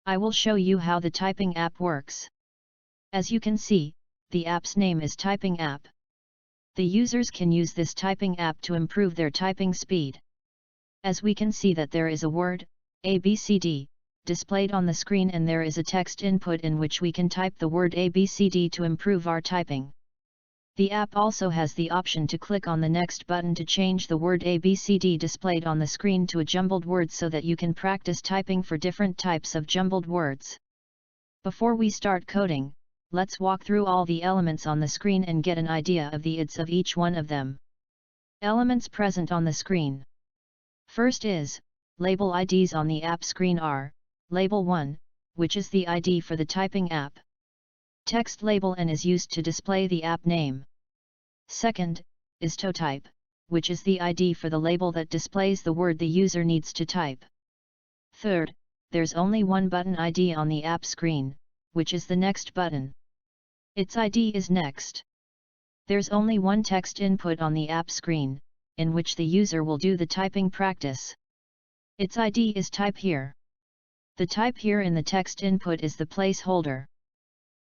I will show you how the typing app works. As you can see, the app's name is Typing App. The users can use this typing app to improve their typing speed. As we can see that there is a word, ABCD, displayed on the screen, and there is a text input in which we can type the word ABCD to improve our typing. The app also has the option to click on the next button to change the word ABCD displayed on the screen to a jumbled word so that you can practice typing for different types of jumbled words. Before we start coding, let's walk through all the elements on the screen and get an idea of the IDs of each one of them. Elements present on the screen. First is, label IDs on the app screen are, label 1, which is the ID for the typing app. Text label N is used to display the app name. Second, is totype, which is the ID for the label that displays the word the user needs to type. Third, there's only one button ID on the app screen, which is the next button. Its ID is next. There's only one text input on the app screen, in which the user will do the typing practice. Its ID is type here. The type here in the text input is the placeholder.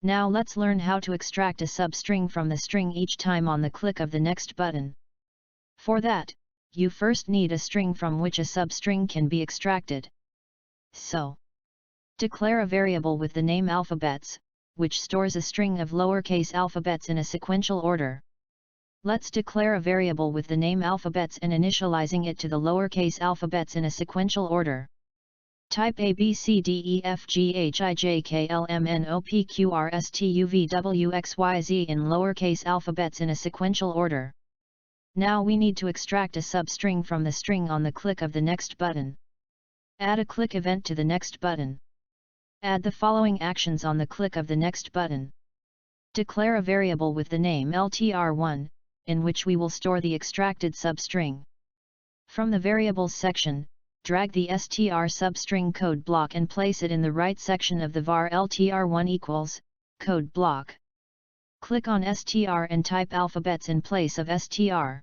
Now let's learn how to extract a substring from the string each time on the click of the next button. For that, you first need a string from which a substring can be extracted. So, declare a variable with the name alphabets, which stores a string of lowercase alphabets in a sequential order. Let's declare a variable with the name alphabets and initializing it to the lowercase alphabets in a sequential order. Type A B C D E F G H I J K L M N O P Q R S T U V W X Y Z in lowercase alphabets in a sequential order. Now we need to extract a substring from the string on the click of the next button. Add a click event to the next button. Add the following actions on the click of the next button. Declare a variable with the name LTR1, in which we will store the extracted substring. From the variables section, drag the str substring code block and place it in the right section of the var LTR1 equals code block. Click on str and type alphabets in place of str.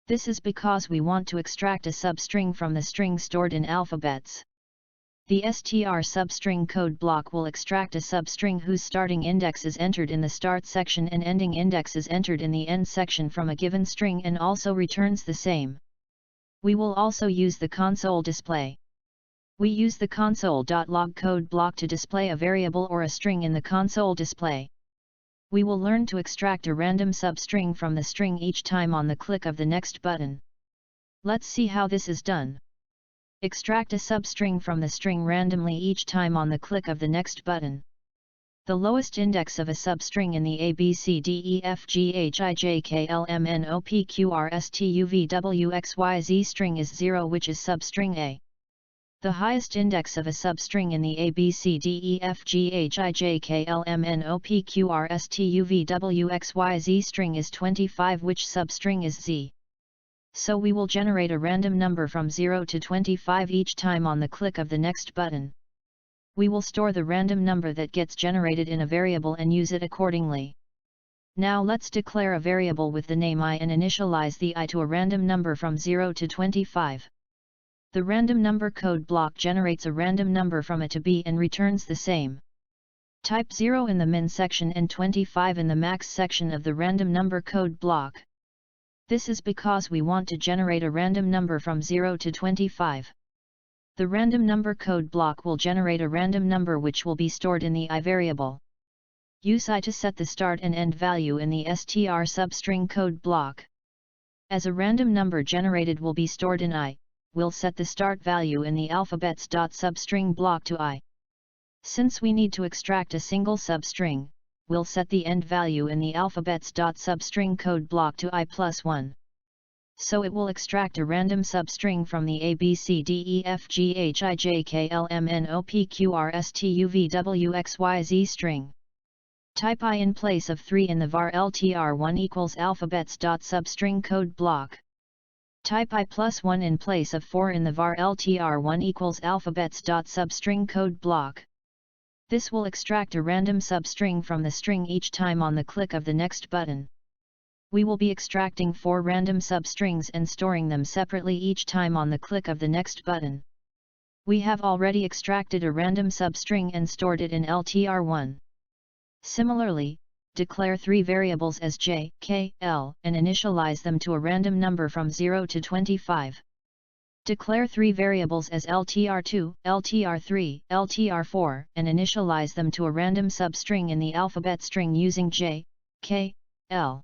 This is because we want to extract a substring from the string stored in alphabets. The str substring code block will extract a substring whose starting index is entered in the start section and ending index is entered in the end section from a given string and also returns the same. We will also use the console display. We use the console.log code block to display a variable or a string in the console display. We will learn to extract a random substring from the string each time on the click of the next button. Let's see how this is done. Extract a substring from the string randomly each time on the click of the next button. The lowest index of a substring in the ABCDEFGHIJKLMNOPQRSTUVWXYZ string is 0, which is substring A. The highest index of a substring in the ABCDEFGHIJKLMNOPQRSTUVWXYZ string is 25, which substring is Z. So we will generate a random number from 0 to 25 each time on the click of the next button. We will store the random number that gets generated in a variable and use it accordingly. Now let's declare a variable with the name I and initialize the I to a random number from 0 to 25. The random number code block generates a random number from A to B and returns the same. Type 0 in the min section and 25 in the max section of the random number code block. This is because we want to generate a random number from 0 to 25. The random number code block will generate a random number which will be stored in the I variable. Use I to set the start and end value in the str substring code block. As a random number generated will be stored in I, we'll set the start value in the alphabets.substring block to I. Since we need to extract a single substring, we'll set the end value in the alphabets.substring code block to I plus 1. So it will extract a random substring from the ABCDEFGHIJKLMNOPQRSTUVWXYZ string. Type I in place of 3 in the var LTR1 equals alphabets.substring code block. Type I plus 1 in place of 4 in the var LTR1 equals alphabets.substring code block. This will extract a random substring from the string each time on the click of the next button. We will be extracting 4 random substrings and storing them separately each time on the click of the next button. We have already extracted a random substring and stored it in LTR1. Similarly, declare 3 variables as j, k, l, and initialize them to a random number from 0 to 25. Declare 3 variables as LTR2, LTR3, LTR4, and initialize them to a random substring in the alphabet string using j, k, l.